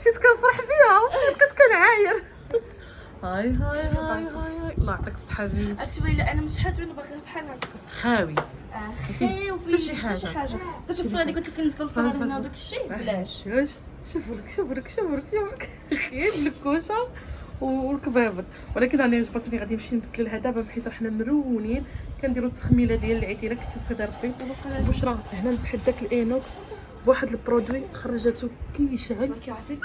بديت كنفرح فيها وبديت كنعاير. هاي هاي هاي هاي الله يعطيك الصحه بنتي. تبان لي انا مش حاضر باغا بحال هكا خاوي خاوي حتى شي حاجه. دابا الفران اللي قلت لك نزلوا الفران هنا وداك الشيء بلاش. شوفوا لك خير الكوشه والكبابط. ولكن انا جبرتوني غادي نمشي نبدل لها دابا حيت حنا مرونين كنديروا التخميله ديال العيد ديالك كتبت ربي. بشرى هنا مسحت داك الانوكس بواحد البرودوي خرجته كيشعل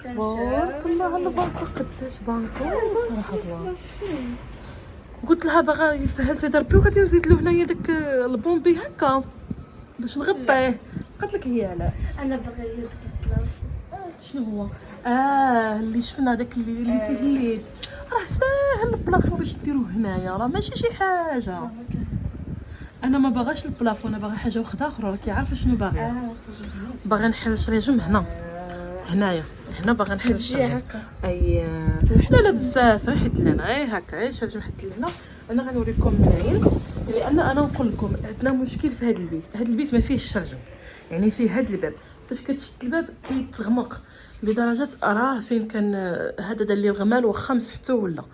تبارك الله. على البلاصه قداش بانكو صراحه الله. قلت لها باغا يسهل سيدي ربي وغادي نزيد له هنايا داك البومبي هكا باش نغطيه. قالت لك هي لا انا باغي داك البلاصه. شنو هو اللي شفنا داك اللي فيه الليد راه ساهل البلافون باش ديروه هنايا راه ماشي شي حاجه. انا ما باغاش البلافون انا باغا حاجه وحده اخرى. راكي عارفه شنو باغي؟ باغا نحرش ريجم هنايا هنا باغا نحرش هكا. اي لا بزاف حيت لنا اي هكا شوف حيت لنا. انا غنوريكم منين لان انا نقول لكم عندنا مشكل في هذا البيت. هذا البيت ما فيهش الشرجم يعني فيه هذا الباب فاش كتشد الباب كيتغمق لدرجه راه فين كان هذا دار لي الغمال واخا مسحتو ولا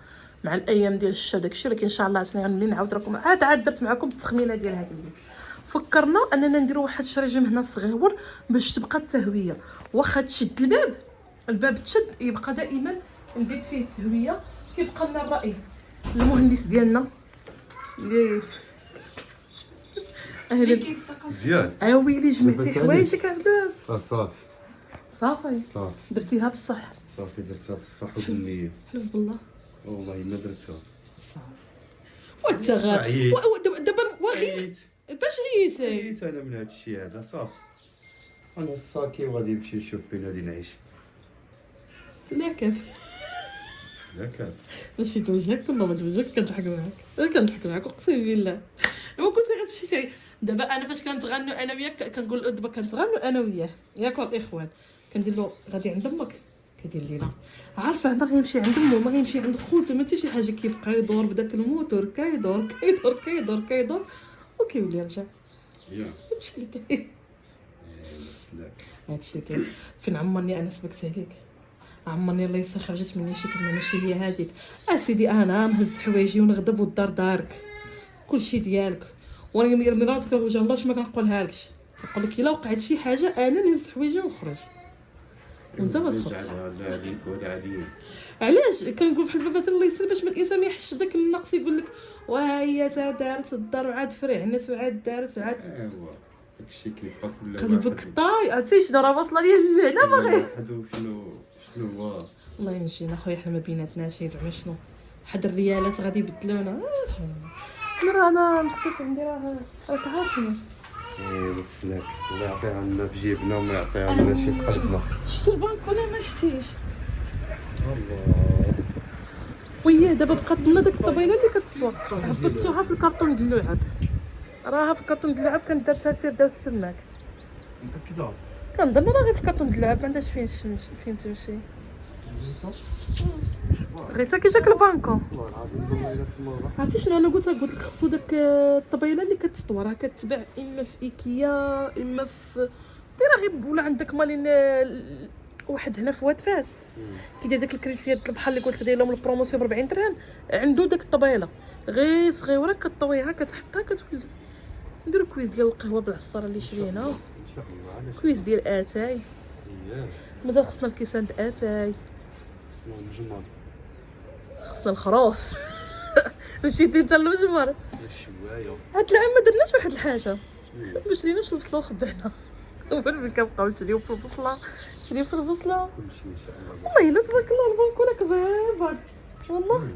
مع الايام ديال الشتا داكشي. ولكن ان شاء الله عاوتاني غنولي نعاود لكم عاد درت معكم التخمينه ديال هذا البيت. فكرنا اننا نديروا واحد الشرجم هنا صغيور باش تبقى التهويه واخا تشد الباب تشد يبقى دائما البيت فيه تهويه. كيبقى لنا الراي المهندس ديالنا اللي اهلا مزيان. ويلي جمعتي حوايجك على الباب. صافي صافي درتيها بصح. صافي درتها بصح وبالنيه. حلف بالله والله ما درتها صافي. وانت دابا واغي باش عييتي؟ عييت انا من هذا الشيء هذا صافي. انا الساكي وغادي نمشي نشوف فين غادي نعيش. لا كان ماشي توجهك والله ما توجهك. كنضحك معاك اقسم بالله. ما كنت غتمشي شي دابا انا فاش كنتغنوا انا وياك كنقول دابا كنتغنوا انا وياه ياك الاخوان كندير له غادي عند امك كيدير لي لا عارفه ما غيمشي عند امه ما غيمشي عند خوته ما حتى شي حاجه. كيبقى يدور بداك الموتور كيدور وكيولي يرجع ماشي اللي كاين. هادشي اللي كاين. فين عمرني انا سبقت عليك عمرني الله يسر خرجت مني شي كلمه ماشي هي هذيك. سيدي انا نهز حوايجي ونغضب والدار دارك كلشي ديالك. وانا مراتك وجه الله ما كنقولها لكش نقول لك الا وقعت شي حاجه انا نهز حوايجي ونخرج وانت ما تخرج. علاش كنقول بحال دابا الله يسر باش ما الانسان ما يحسش بداك النقص يقول لك وهي تا دارت الدار وعاد فرعنت وعاد دارت وعاد. ايوا داكشي كيبقى كل قلبك طاي عرفتي شنو راه واصله ليا لهنا باغي شنو هو. الله ينجينا خويا حنا ما بيناتناش زعما شنو حد الريالات غادي يبدلونا. انا مخصوص عندي راه راك عارف شنو. وصلك الله يعطيها لنا في جيبنا وما يعطيها لنا شي في قلبنا. شتي البنك ولا ما شتيش؟ الله وياه دابا بقات لنا داك الطبيله اللي كتصبر هبطتوها في الكرطون ديال اللعاب. راها في الكرطون ديال اللعاب كانت دارتها فيه داوز تماك متأكدة. كنظن راه غير في الكرطون ديال اللعاب ما عندهاش فين تمشي. غير تا كي جاك البانكو عرفتي شنو انا قلت لك خصو داك الطبيله اللي كتطوى راه كتباع اما في ايكيا اما في ديرها غير ولا عندك مالين واحد هنا في واد فاس كيدير داك الكريسيات ديال البحر اللي قلت لك داير لهم البروموسيون ب 40 درهم عنده داك الطبيله غير صغيره كطويها كتحطها كتولي. نديرو كويز ديال القهوه بالعصاره اللي شرينا كويز ديال اتاي مازال خصنا الكيسان د اتاي خصنا الخروف. مشيتي انت للمجمر هاد العام ما درناش واحد الحاجه ما شريناش البصله وخبعنا وفين كنبقاو نشريو في البصله والله الا تبارك الله البنك ولا كبار والله.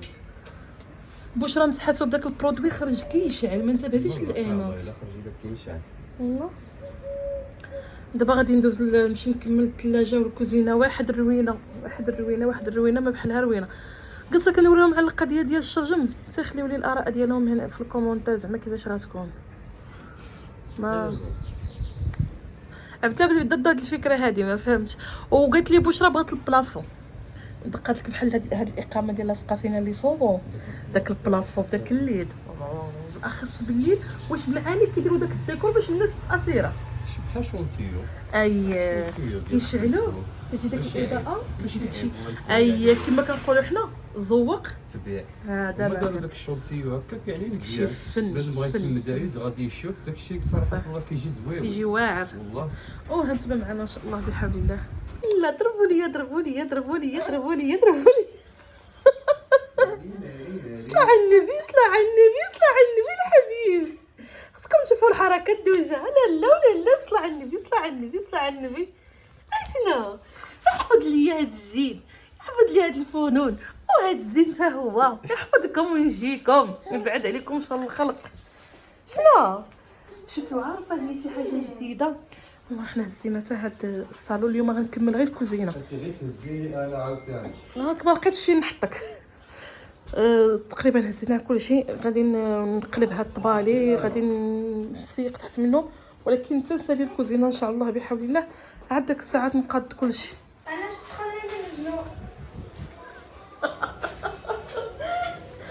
بشرى مسحاتو بداك البرودوي خرج كيشعل ما انتبهتيش للانوكس والله. دابا غادي ندوز نمشي نكمل الثلاجه والكوزينه. واحد الروينه ما بحالها روينه. قلت لك نوريهم على القضيه ديال الشرجم تيخليو لي الاراء ديالهم هنا في الكومونتير زعما كيفاش غتكون. ما عبتا بدا هاد الفكره هادي ما فهمتش. وقالت لي بشرى بغات البلافون دقات لك بحال هاد الاقامه ديال لاصقه فينا لي صوبو داك البلافون داك الليد بالاخص بالليل واش بالعاني كيديروا داك الديكور باش الناس تاثيره بحال شونسيو اي كيشعلوا كتجي داك الاضاءه كيجي داكشي اي كما كنقولوا حنا زوق تبيع. هذا ما داروا ما داك الشونسيو هكاك يعني داكشي مزيان. فن بنادم بغا فن. يتسنى دايز غادي يشوف داكشي بصراحه الله كيجي زوين يجي واعر. والله. هانتوما معنا ان شاء الله بحول الله. لا ضربوا لي ضربوا لي ضربوا لي ضربوا لي ضربوا لي صلى على النبي صلى على النبي صلى على النبي الحبيب. خصكم تشوفوا الحركات دوجه. لا لا ولا لا صلى على النبي صلى على النبي صلى على النبي. اشنو يحفظ لي هاد الجيل يحفظ لي هاد الفنون وهاد الزين حتى هو يحفظكم ويجيكم ويبعد عليكم شر الخلق. شنو شوفوا عارفه لي شي حاجه جديده. حنا هزينا حتى هاد الصالون اليوم غنكمل غير الكوزينه. انت غير تهزيني انا عاوتاني هاك ما لقيتش فين نحطك. تقريبا هزينا كلشي. غادي نقلب هاد الطبالي غادي نسيق تحت منه ولكن تنسى لي الكوزينه ان شاء الله بحول الله. عاد داك الساعات نقاد كلشي. علاش تخليني مجنون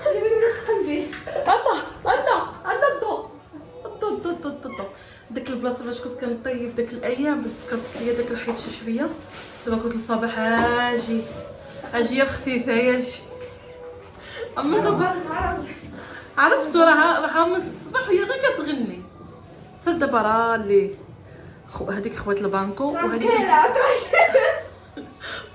اللي بغيت تقلبي الله الضو ديك البلاصه فاش كنت كنطيب داك الايام كنقص ليا داك الحيط شي شويه. دابا قلت لصباح اجي يا خفيفه يا جي. اما عرفتو راه من الصباح وهي غير كتغني حتى دابا راه اللي هذيك خوات البانكو وهذيك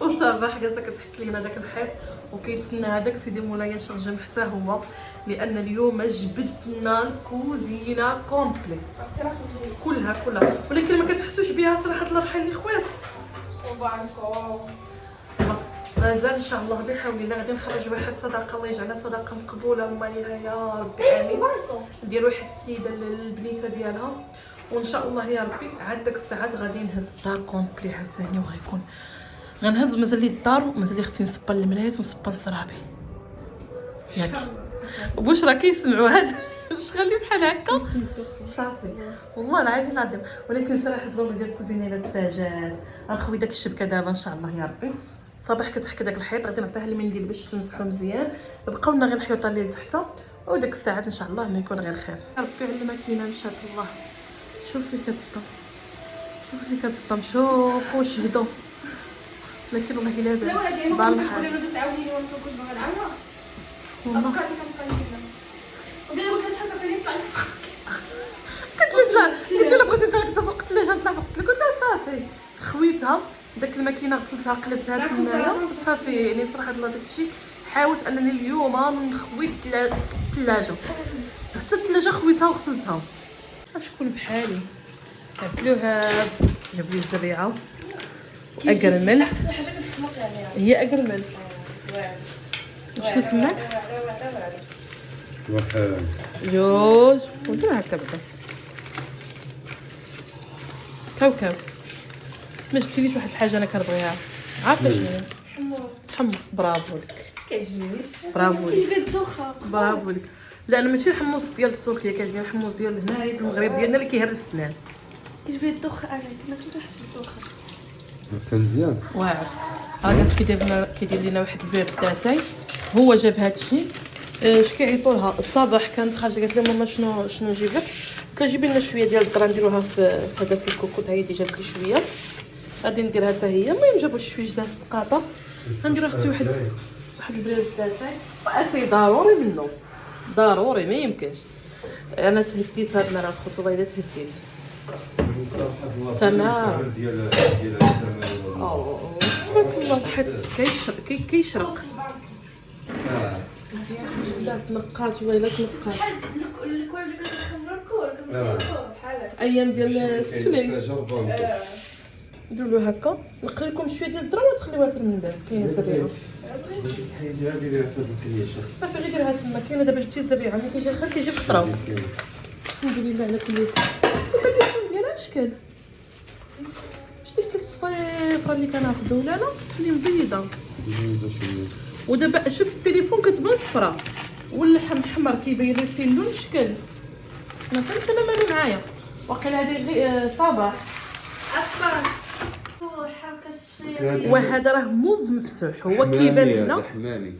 وصباح جالسه كتحك لينا داك الحيط وكيتسنى هذاك سيدي مولاي يشرجم حتى هو لان اليوم جبدنا الكوزينه كومبلي كلها ولكن ما كتحسوش بها صراحه الله يرحم الاخوات. وبانكو مازال ان شاء الله بحول الله غادي نخرج واحد صدقه الله يجعلها صدقه مقبوله وماليها يا ربي امين. ندير واحد السيده للبنيته ديالها وان شاء الله يا ربي. عاد داك الساعات غادي نهز الدار كومبلي عاوتاني وغيكون غنهز. مازال لي الدار ومازال لي خصني نصبا الملايات ونصبا نصرابي ياك واش راه كيسمعوا هاد شغل لي بحال هكا صافي والله العظيم العظيم. ولكن صراحه الوضع ديال الكوزينه الا تفاجات غنخوي داك الشبكه دابا ان شاء الله يا ربي. صباح كتحك داك الحيط غادي نعطيها المنديل باش تمسحو مزيان. بقاو لنا غير الحيوطه اللي لتحت وداك الساعات ان شاء الله ما يكون غير خير. ربي علمك لينا مشات الله. شوفي كتسطم شوفي كتسطم شوفوا شهدوا لكن والله الا بالحال تعاودي لي وانا كنت باغا نعاودها والله افكاري كنقلبها ودابا قلت لها شحال تعطيني قلت لها بغيتي نطلق فوق الثلاجه نطلع فوق الثلاجه قلت لها صافي خويتها داك الماكينه غسلتها قلبتها تمايا صافي. يعني صراحه الله داك الشيء حاولت انني اليوم نخوي الثلاجه حتى الثلاجه خويتها وغسلتها. شكون بحالي عدلوها جاب لي الزريعه اقرمل احسن حاجه كتخلق عليها هي اقرمل. شنو تماك واحد جوج ودير هكا بعدا كاوكاو. ما جبتيليش واحد الحاجه انا كنبغيها عارفه شنو هي؟ حمص. برافو لك كيعجبنيش برافو لك كيجيب الدوخه برافو لك. لا انا ماشي الحمص ديال تركيا كيعجبني الحمص ديال هنايا ديال المغرب ديالنا اللي كيهرس السنان. كيجيب الدوخه انا كنا كنحس بالدوخه كان مزيان واعر. راه جالس كيدير لنا واحد البير تاعي هو جاب هذا الشيء. اش كيعيطوا لها الصباح كانت خارجه قالت لها ماما شنو نجيب لك. قلت لها جيبي لنا شويه ديال الذره نديروها في هذا في الكوكو. هي دي جابت لي شويه غادي نديرها حتى هي. المهم جابوا شويه ديال السقاطه غنديروا اختي واحد البريد تاعي واتاي ضروري منه ضروري ما يمكنش. انا تهديت هاد النهار الخط والله الا تهديت تمام. ديال تبارك الله الحيط كيشرق لا تنقات ولا تنقات الكل اللي كنخمروا الكل بحال ايام ديال السنين نديروا له هكا. نقل لكم شويه ديال الذره وتخليوها في المنبر كاينه زريعه صافي غير ديرها تما. كاينه دابا جبتي الزريعه ملي كيجي الخير كيجي بخضراو. الحمد لله على كل حال. التليفون ديالها شكل ديك الصفيفره اللي كناخذو لا تحلي مبيضه. ودابا شوف التليفون كتبان صفراء واللحم حمر كيبين لك فيه اللون الشكل. ما فهمتش انا مالو معايا واقيلا هذه صباح اصلا حركه الشيء وهذا راه موز مفتوح هو كيبان لنا حمامي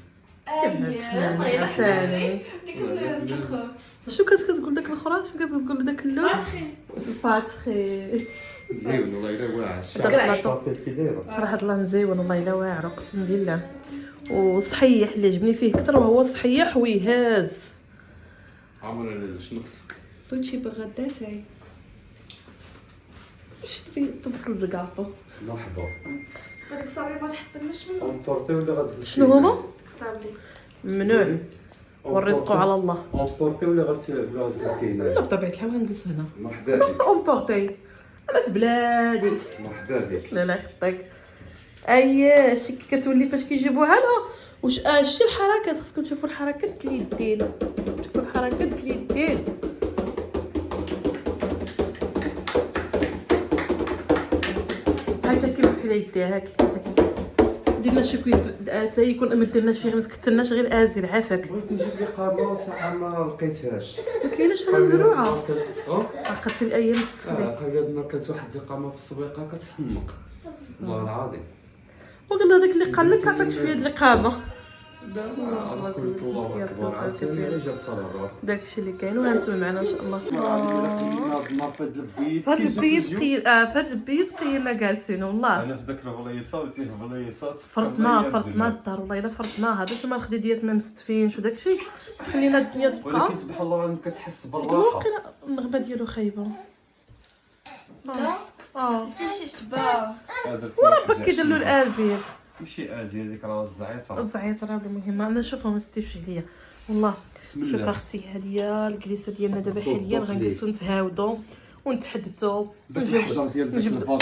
الله يرحمه ثاني كنا نستخف شو كتقول داك الاخرى شو كتقول داك اللون فاتخي الفاتخي زين والله الا واعر كراعي. الشعب كي دايره صراحه الله مزيون والله الا واعر اقسم بالله وصحيح اللي عجبني فيه كثر وهو صحيح ويهاز عمرنا شنو خصك بغيت شي بغدا تاعي واش تبي تبصل الكاطو مرحبا هذاك الصابي ما تحطلناش منه اونبورتي ولا غتغسلي شنو هما صابلي ممنوع والرزق على الله اونبورتي ولا غتغسلي لا هنا بطبيعه الحال غنجلس هنا مرحبا بك اونبورتي انا في بلادي مرحبا بك لا خطيك اي شي كتولي فاش كيجيبوها لها واش شي الحركات خصكم تشوفوا الحركات اليدين شوفوا الحركات اليدين هكا كيمسح لها يديها هكا ديرنا شي كويس حتى يكون ما ديرناش فيه ما كثرناش غير ازير عافاك بغيت نجيب لي قابله ساعه ما لقيتهاش ما كايناش حنا مزروعه اه عقدت الايام التصفيق قابلنا كانت واحد القامه في السويقه كتحمق والله العظيم وقال هذاك اللي قال لك عطاك شويه د القابه الله كل الله اكبر عاوتاني جاب صلاه داكشي اللي كاين وهانتوما معنا ان شاء الله ما فهاد البيت فهاد البيت قيل فهاد البيت قيلنا جالسين والله انا في ذاك البلايصات وسير بلايصات فرطنا الدار والله الا فرطناها باش ما الخديديات ما مستفينش وداكشي خلينا الدنيا تبقى ولكن سبحان الله راني كتحس بالراحه ممكن النغمه ديالو خايبه ماشي شباب وراه باك كيدير له الازير ماشي ازي هذيك راه الزعيصه الزعيط راه المهم انا نشوفهم ما ستيفش عليا والله بسم شوف الله اختي هاديه الجليسه ديالنا دابا حاليا طوط غنجلسو نتهاودو ونتحدثوا داك نجيب الحجر ديال داك نجيب الفاز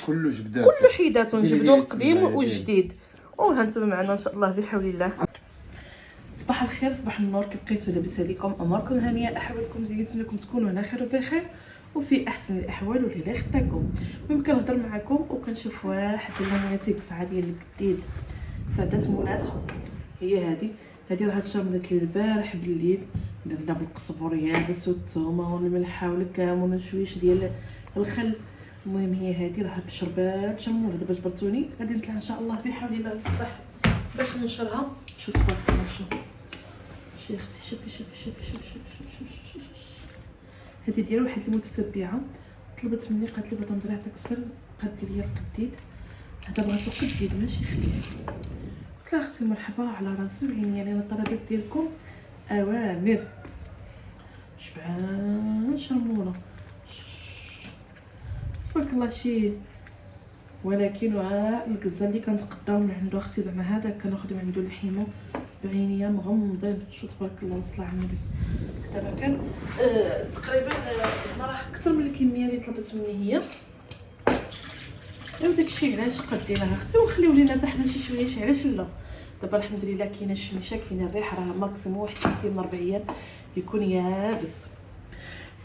كله جبدات كل حيدات ونجبدوا ديري القديم تسمعي والجديد وهانتوما معنا ان شاء الله بحول الله. صباح الخير صباح النور، كي بقيتو لاباس عليكم؟ اموركم هانيه، احوالكم زين، نتمنىكم تكونوا على خير وبخير وفي احسن الاحوال واللي لا يخطاكم. المهم كنهضر معكم وكنشوف واحد المنياتيك قصعه ديال الجديد سعدات مولاتها هي هذه راه تجملت البارح بالليل، درنا بالقزبر يابس والثومه والملحه والكمون وشويش ديال الخل. المهم هي هذه راه بشربات جموله. دابا جبرتوني غادي نطلع ان شاء الله بحول الله للسطح باش ننشرها. شوف تبارك الله، شوفي اختي، شوفي هذه ديال واحد المتتبعه طلبت مني، قالت لي بغيت نزرع داك السر قد لي القديد، هذا بغيتو قديد ماشي خليه. قلت لها اختي مرحبا على راسي وعيني، يعني انا الطلبات ديالكم اوامر. شبعان شرموله تبارك الله شي، ولكن الكزه اللي كنتقداو من عنده اختي زعما هذا كناخذ من عنده الحيمه بعينيا مغمضين. شو تبارك الله وصلى على النبي. دابا كان تقريبا ما راه اكثر من الكميه اللي طلبت مني هي، وداكشي علاش قديناها اختي وخليو لينا حتى حنا شي شويه. علاش لا؟ دابا الحمد لله كاينه الشميشه، كاينه الريح، راه ماكسيموم واحد 30 من 4 ايام يكون يابس.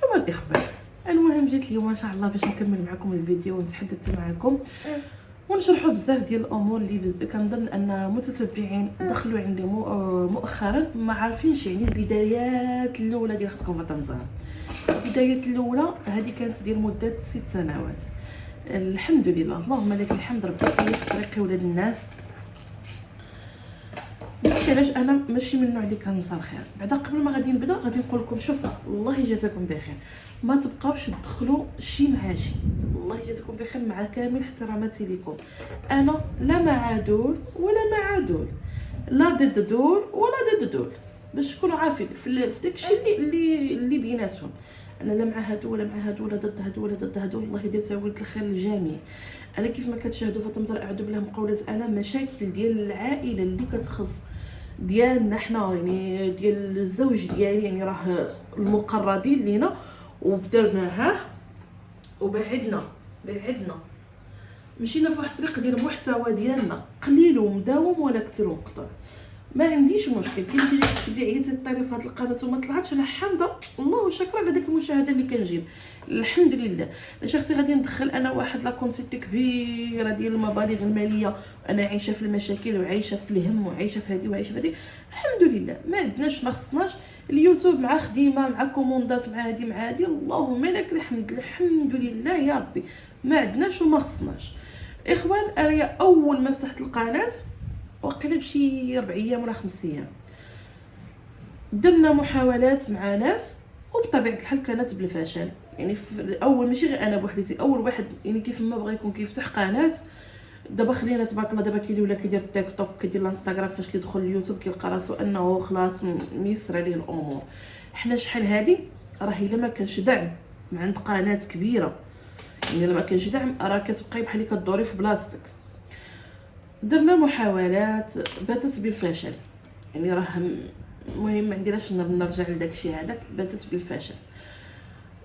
ايوا الاخبار. المهم جيت اليوم ان شاء الله باش نكمل معكم الفيديو ونتحدث معكم ونشرحوا بزاف ديال الامور اللي كنظن ان متتبعين دخلوا عندي مؤخرا ما عارفينش، يعني البدايات الاولى ديال اختكم فاطمه زهر. البدايات الاولى هذه كانت ديال مده 6 سنوات. الحمد لله، اللهم لك الحمد، ربي يحيي طريقي ولاد الناس. داكشي علاش انا ماشي من النوع اللي كنصار خير. بعدا قبل ما غادي نبدا غادي نقول لكم شوفوا، الله يجازيكم بخير، ما تبقاوش تدخلوا شي مع شي. الله يجازيكم بخير مع كامل احتراماتي لكم. انا لا مع دول ولا مع دول، لا ضد دول ولا ضد دول، باش تكونوا عارفين في داكشي اللي بيناتهم. انا لا مع هادو ولا مع هادو ولا ضد هادو ولا ضد هادو. الله يدير تاويل الخير للجميع. انا كيف ما كتشاهدوا فاطمه زهر اعوذ بالله من قولات انا مشاكل ديال العائله اللي كتخص ديالنا حنا، يعني ديال الزوج ديالي، يعني راه المقربين لينا، وبدرناها وبعدنا مشينا في واحد الطريق ديال المحتوى ديالنا قليل ومداوم ولا كثير ومقطوع. ما عنديش مشكل. كي تجي تبدي عيتي طيري في هذه القناه وما طلعتش، انا حامده الله وشكرا على ديك المشاهده اللي كنجيب الحمد لله. اش اختي غادي ندخل انا واحد لاكونسيت كبيره ديال المبالغ الماليه، انا عايشه في المشاكل وعايشه في الهم وعايشه في هذه وعايشه في هذه. الحمد لله ما عندناش ما خصناش اليوتيوب مع خديمه مع كوموندات مع هذه اللهم لك الحمد. الحمد لله يا ربي ما عندناش وما خصناش. اخوان انا اول ما فتحت القناه وقيله بشي 4 ايام ولا 5 ايام. درنا محاولات مع ناس وبطبيعه الحال كانت بالفشل. يعني في الاول ماشي غير انا بوحديتي، اول واحد يعني كيف ما بغى يكون كيفتح قناه. دابا خلينا تبارك الله، دابا كيولي ولا كيدير التيك توك، كيدير الانستغرام، فاش كيدخل اليوتيوب كيلقى راسو انه خلاص ميسر عليه الامور. حنا شحال هادي راه الا ما كانش دعم من عند قناه كبيره، يعني الا ما كانش دعم راه كتبقاي بحال اللي كدوري في بلاصتك. درنا محاولات باتت بالفشل، يعني راه المهم ما عنديش نرجع لداكشي هذاك، باتت بالفشل.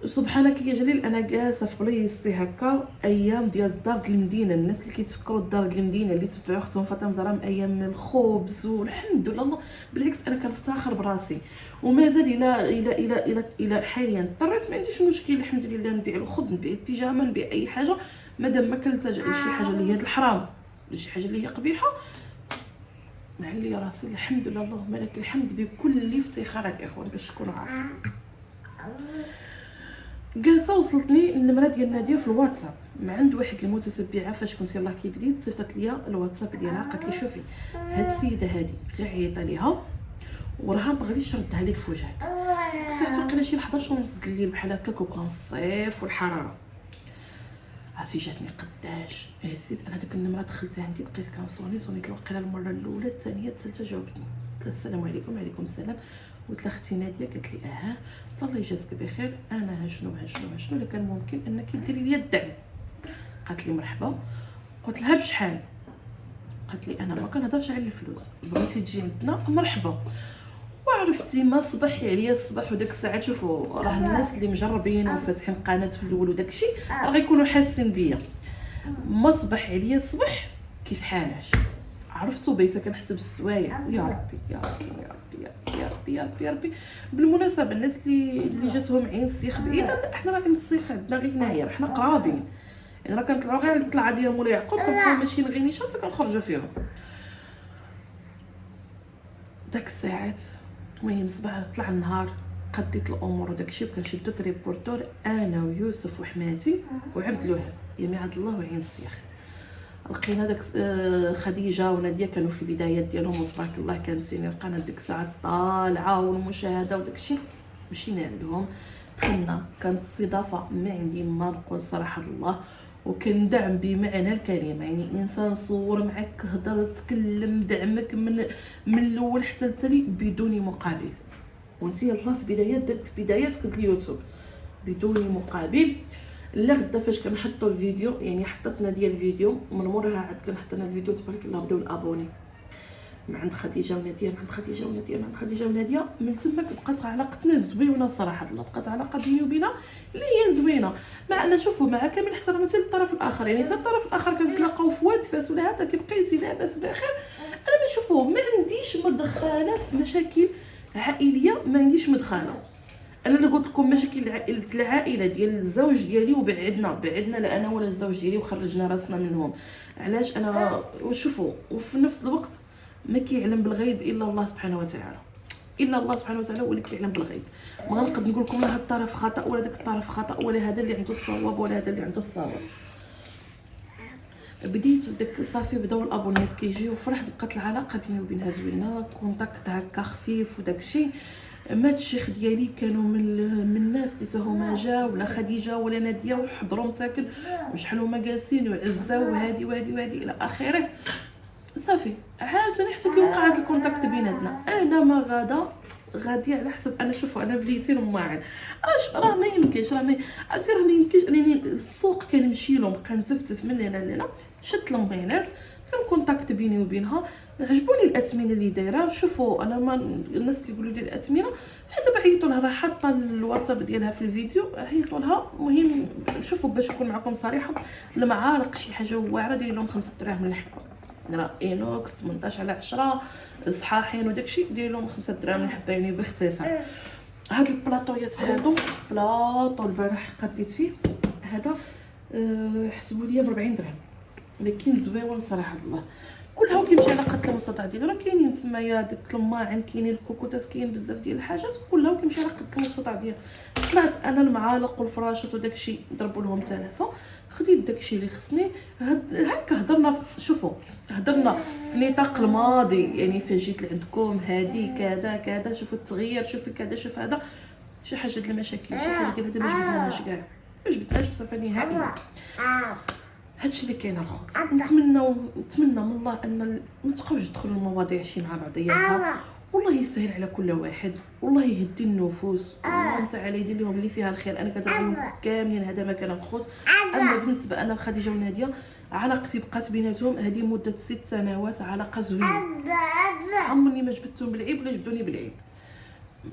سبحانك يا جليل، انا جالسه في بلايصتي هكا ايام ديال الدار د المدينه. الناس اللي كيتفكروا الدار د المدينه اللي تبعوا اختهم فاطمه زهراء من ايام من الخبز، والحمد لله الله بالعكس انا كنفتخر براسي. ومازال الى حاليا اضطريت ما عنديش مشكل الحمد لله، نبيع الخبز، نبيع البيجامه، نبيع اي حاجه مادام ما كنلتجا لشي حاجه اللي هي الحرام، لشي حاجه اللي هي قبيحه. نعلي راسي الحمد لله، اللهم لك الحمد بكل افتخارك يا اخوان باش تكونوا عارفين. جالسه وصلتني النمره ديال ناديه في الواتساب من عند واحد المتتبعه. فاش كنت يلاه كي بديت صيفطت ليا الواتساب ديالها، قالت لي شوفي هاد السيده هادي غير عيطي ليها وراها ما غاديش تردها لك في وجهك. كنت واقيلا شي 11 ونص د الليل بحال هكاك، وكان الصيف والحراره. عرفتي جاتني قداش هزيت انا ديك النمره، دخلتها عندي بقيت كنصوني، صونيت واقيلا المره الاولى الثانيه الثالثه جاوبتني. قلت السلام عليكم. وعليكم السلام. قلت لها اختي ناديه. قالت لي الله يجازيك بخير، انا شنو الا كان ممكن انك ديري لي الدعم. قالت لي مرحبا. قلت لها بشحال؟ قالت لي انا ما كنهضرش على الفلوس، بغيتي تجي عندنا مرحبا. وعرفتي ما صبح عليا الصباح وداك الساعات. شوفوا راه الناس اللي مجربين وفاتحين قناه في الاول وداكشي راه غيكونوا حاسين بيا. ما صبح عليا الصبح كيف حالاش، عرفتوا بيتا كنحسب السوايع. يا ربي يا ربي يا ربي يا ربي يا ربي يا ربي. بالمناسبه الناس اللي جاتهم عين السيخ بعيده، حنا راه عين السيخ عندنا غير هنايا، حنا قرابين، يعني راه كنطلعوا غير الطلعه ديال مولاي يعقوب كنبقاو ماشيين غير نيشان حتى كنخرجوا فيهم داك الساعات. المهم صباح طلع النهار، قديت الامور وداكشي، وكنشدو تريبورتور انا ويوسف وحماتي وعبد الوهاب يمي عبد الله وعين السيخ. لقينا داك خديجه وناديه كانوا في البدايات ديالهم، وتبارك الله كانت يعني القناه ديك الساعه طالعه والمشاهده وداكشي. مشينا عندهم دخلنا، كانت استضافه ما عندي ما نقول صراحه الله، وكان دعم بمعنى الكلمه. يعني انسان صور معك، هضر، تكلم، دعمك من الاول حتى التالي بدون مقابل. وانت يلاه في بدايات اليوتيوب بدون مقابل. لا غدا فاش كنحطوا الفيديو، يعني حطتنا ديال الفيديو من موراها عاد كنحطنا الفيديو تبارك الله بداو الابوني من عند خديجه وناديه، من عند خديجه وناديه، من عند خديجه وناديه. من تما بقات علاقتنا زوينه صراحه الله، بقات علاقه بيني وبينها اللي هي زوينه. مع ان شوفوا مع كامل احترامي للطرف الاخر، يعني حتى الطرف الاخر كنتلاقاو في واد فاس ولا هذا كيبقيتي لاباس بخير. انا ما شوفوا ما عنديش مدخله في مشاكل عائليه، ما عنديش مدخله. انا اللي قلت لكم مشاكل العائله ديال الزوج ديالي وبعدنا لا انا ولا الزوج ديالي وخرجنا راسنا منهم. علاش انا وشوفوا، وفي نفس الوقت ما كيعلم بالغيب الا الله سبحانه وتعالى، الا الله سبحانه وتعالى هو اللي كيعلم بالغيب. ما غنقد نقول لكم هذا الطرف خطا ولا داك الطرف خطا، ولا هذا اللي عنده الصواب ولا هذا اللي عنده الصواب. بديت داك صافي بداو الابونيات كيجيو، وفرحت بقات العلاقه بيني وبينها زوينه، كونتاكت هكا خفيف وداكشي. مات الشيخ ديالي كانوا من الناس اللي هما جا ولا خديجه ولا ناديه وحضروا مساكن وشحال هما جالسين وعزاو وهادي الى اخره. صافي عاوتاني حتى كيوقع هذا الكونتاكت بيناتنا. انا ما غادي على حسب انا. شوفوا انا بليتين وماعن راه ما يمكنش انني السوق كنمشي لهم بقى نتفتف من هنا لهنا. شدت المبينات كان كونتاكت بيني وبينها، عجبوني الاثمنه اللي دايره. شوفوا انا ما الناس كيقولوا لي الاثمنه، دابا عيطوا لها، راه حاطه الواتساب ديالها في الفيديو، عيطوا لها. المهم شوفوا باش نكون معكم صريحه، المعالق شي حاجه واعره داير لهم 5 دراهم الحبه، راه اينوكس 18/10 صحاحين وداكشي داير لهم 5 دراهم الحبه، يعني باختصار. هاد البلاطويات هادو بلاطو البارح قديت فيه هذا حسبوا لي ب 40 درهم. لكن زويون صراحه الله. كلها كيمشي على قد المستطاع ديالو، راه كاينين تمايا ديك الماعن، كاينين الكوكوطات، كاين بزاف ديال الحاجات، كلها كيمشي على قد المستطاع ديالو. طلعت انا المعالق والفراشات وداكشي ضربوا لهم تلافه، خديت داكشي اللي خصني. هكا هضرنا شوفوا هضرنا في نطاق الماضي، يعني فاش جيت لعندكم هادي كذا كذا، شوفوا التغيير، شوفوا كذا، شوف هذا شي حاجه ديال المشاكل، شي حاجه ديال هذا ما جبدناهاش كاع، ما جبدناهاش بصفه نهائيه. هادشي اللي كاين الخوت. نتمنى من الله ان ما تبقاوش تدخلوا المواضيع شي مع بعضياتها، والله يسهل على كل واحد، والله يهدي النفوس، والله تعالى يدير لهم اللي فيها الخير. انا كنضربهم كاملين، هذا ما كان الخوت. اما بالنسبه انا لخديجه وناديه، علاقتي بقات بيناتهم هذه مده 6 سنوات، علاقه زوينه، عمرني ما جبدتهم بالعيب ولا جبدوني بالعيب.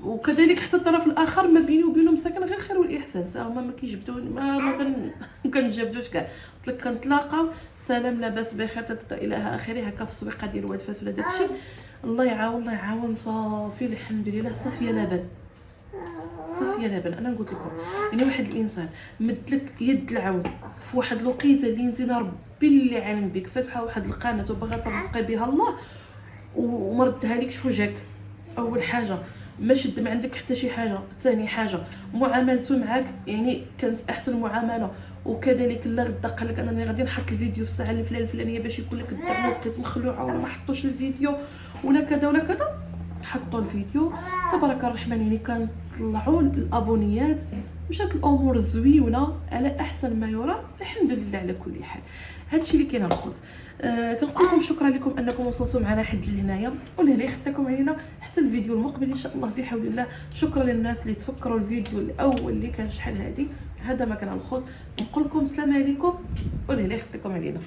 وكذلك حتى الطرف الاخر ما بيني وبينهم ساكن غير خير والاحسان، حتى هما ما كيجبدوني، ما كنجبدوش كاع. قلت لك كنتلاقاو سلام لاباس بخير الى اخره، هكا في السويقه ديال واد فاس ولا داكشي. الله يعاون صافي الحمد لله، صافيه لبن صافيه لبن. انا قلت لكم يعني واحد الانسان مدلك يد العون في واحد الوقيته اللي انت ربي اللي عالم بك فاتحه واحد القناه وباغا ترزقي بها الله وما ردها لكش في وجهك. اول حاجه ما شد من عندك حتى شي حاجه، ثاني حاجه معاملته معاك يعني كانت احسن معامله. وكذلك لا غدا قال لك انني غادي نحط الفيديو في الساعه الفلانيه باش يقول لك الدرنا بقيت مخلوعه ولا ما حطوش الفيديو ولا كذا ولا كذا، حطوا الفيديو تبارك الرحمن. يعني كنطلعوا الابونيات، مشات الامور زويونه على احسن ما يرام، الحمد لله على كل حال. هادشي اللي كاين الخوت. كنقول لكم شكرا لكم انكم وصلتوا معنا حد لهنايا، ولهنا يخدكم علينا حتى الفيديو المقبل ان شاء الله بحول الله. شكرا للناس اللي تفكروا الفيديو الاول اللي كان شحال هذا ما كان الخوت. نقول لكم السلام عليكم ولهنا يخدكم علينا.